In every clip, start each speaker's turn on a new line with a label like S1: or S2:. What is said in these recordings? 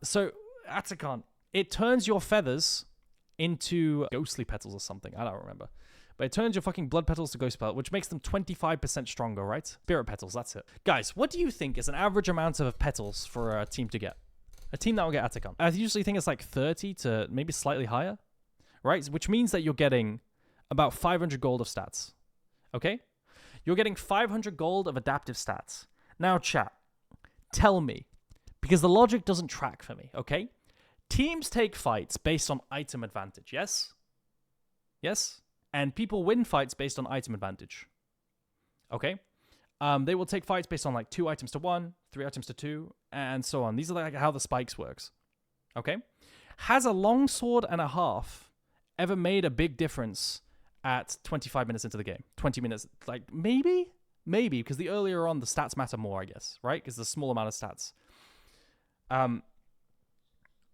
S1: So, Atakhan, it turns your feathers into ghostly petals or something. I don't remember. But it turns your fucking blood petals to ghost petals, which makes them 25% stronger, right? Spirit petals, that's it. Guys, what do you think is an average amount of petals for a team to get? A team that will get Atakhan. I usually think it's like 30 to maybe slightly higher, right? Which means that you're getting about 500 gold of stats, okay? You're getting 500 gold of adaptive stats. Now, chat, tell me, because the logic doesn't track for me, okay? Teams take fights based on item advantage, yes? Yes? And people win fights based on item advantage. Okay? They will take fights based on like 2 items to 1, 3 items to 2, and so on. These are like how the spikes works. Okay? Has a longsword and a half ever made a big difference at 25 minutes into the game? 20 minutes, like maybe? Maybe, because the earlier on the stats matter more, I guess, right? Because there's a small amount of stats.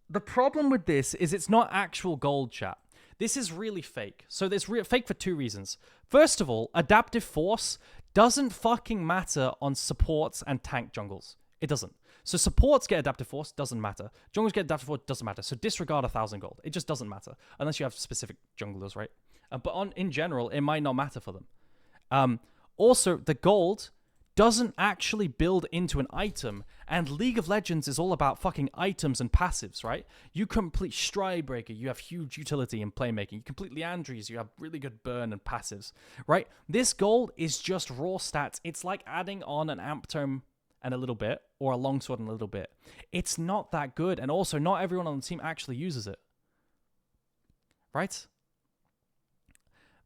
S1: The problem with this is it's not actual gold, chat. This is really fake. So it's fake for 2 reasons. First of all, adaptive force doesn't fucking matter on supports and tank jungles. It doesn't. So supports get adaptive force, doesn't matter. Jungles get adaptive force, doesn't matter. So disregard 1,000 gold. It just doesn't matter. Unless you have specific junglers, right? But in general, it might not matter for them. Also, the gold doesn't actually build into an item, and League of Legends is all about fucking items and passives, right? You complete Stridebreaker, you have huge utility in playmaking. You complete Leandries, you have really good burn and passives, right? This gold is just raw stats. It's like adding on an amp tome and a little bit, or a longsword and a little bit. It's not that good, and also not everyone on the team actually uses it, right?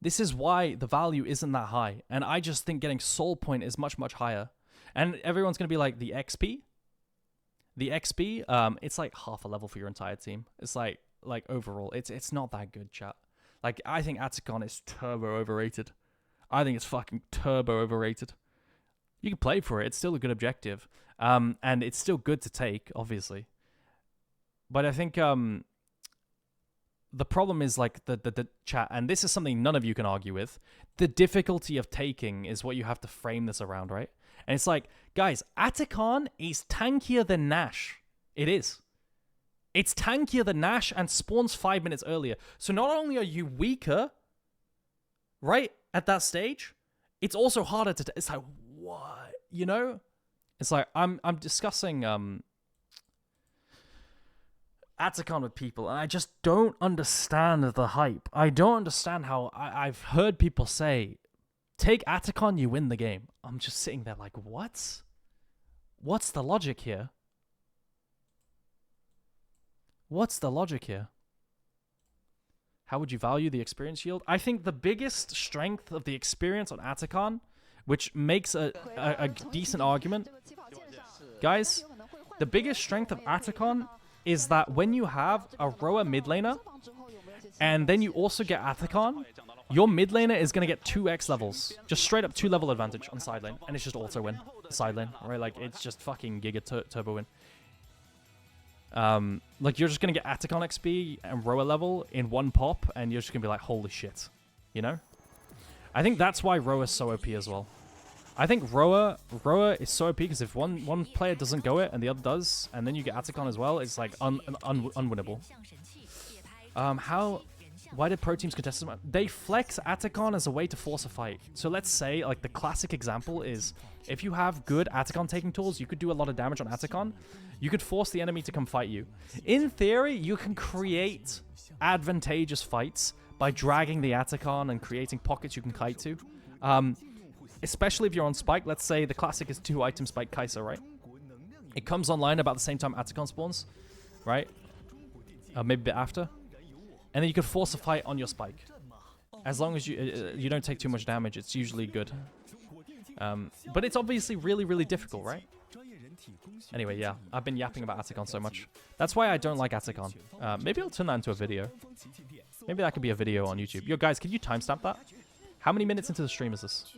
S1: This is why the value isn't that high. And I just think getting soul point is much, much higher. And everyone's going to be like, the XP? The XP, it's like half a level for your entire team. It's like overall, it's not that good, chat. Like, I think Atakhan is turbo overrated. I think it's fucking turbo overrated. You can play for it. It's still a good objective. And it's still good to take, obviously. But I think... the problem is like the chat, and this is something none of you can argue with. The difficulty of taking is what you have to frame this around, right? And it's like, guys, Atakhan is tankier than Nash. It is. It's tankier than Nash and spawns 5 minutes earlier. So not only are you weaker, right, at that stage, it's also harder to... It's like, what? You know? It's like, I'm discussing... Atakhan with people, and I just don't understand the hype. I don't understand how I've heard people say, take Atakhan, you win the game. I'm just sitting there like, what? What's the logic here? What's the logic here? How would you value the experience shield? I think the biggest strength of the experience on Atakhan, which makes a decent argument, guys, the biggest strength of Atakhan is that when you have a Roa mid laner, and then you also get Atakhan, your mid laner is going to get 2x levels. Just straight up 2 level advantage on side lane. And it's just auto win. Side lane, right? Like, it's just fucking giga turbo win. Like, you're just going to get Atakhan XP and Roa level in one pop, and you're just going to be like, holy shit. You know? I think that's why Roa is so OP as well. I think Roa is so OP because if one player doesn't go it and the other does, and then you get Atakhan as well, it's like unwinnable. Why did pro teams contest this? They flex Atakhan as a way to force a fight. So let's say, like, the classic example is if you have good Atakhan taking tools, you could do a lot of damage on Atakhan. You could force the enemy to come fight you. In theory, you can create advantageous fights by dragging the Atakhan and creating pockets you can kite to. Especially if you're on Spike. Let's say the classic is 2 item Spike Kai'Sa, right? It comes online about the same time Atakhan spawns, right? Maybe a bit after. And then you could force a fight on your Spike. As long as you don't take too much damage, it's usually good. But it's obviously really, really difficult, right? Anyway, yeah. I've been yapping about Atakhan so much. That's why I don't like Atakhan. Maybe I'll turn that into a video. Maybe that could be a video on YouTube. Yo, guys, can you timestamp that? How many minutes into the stream is this?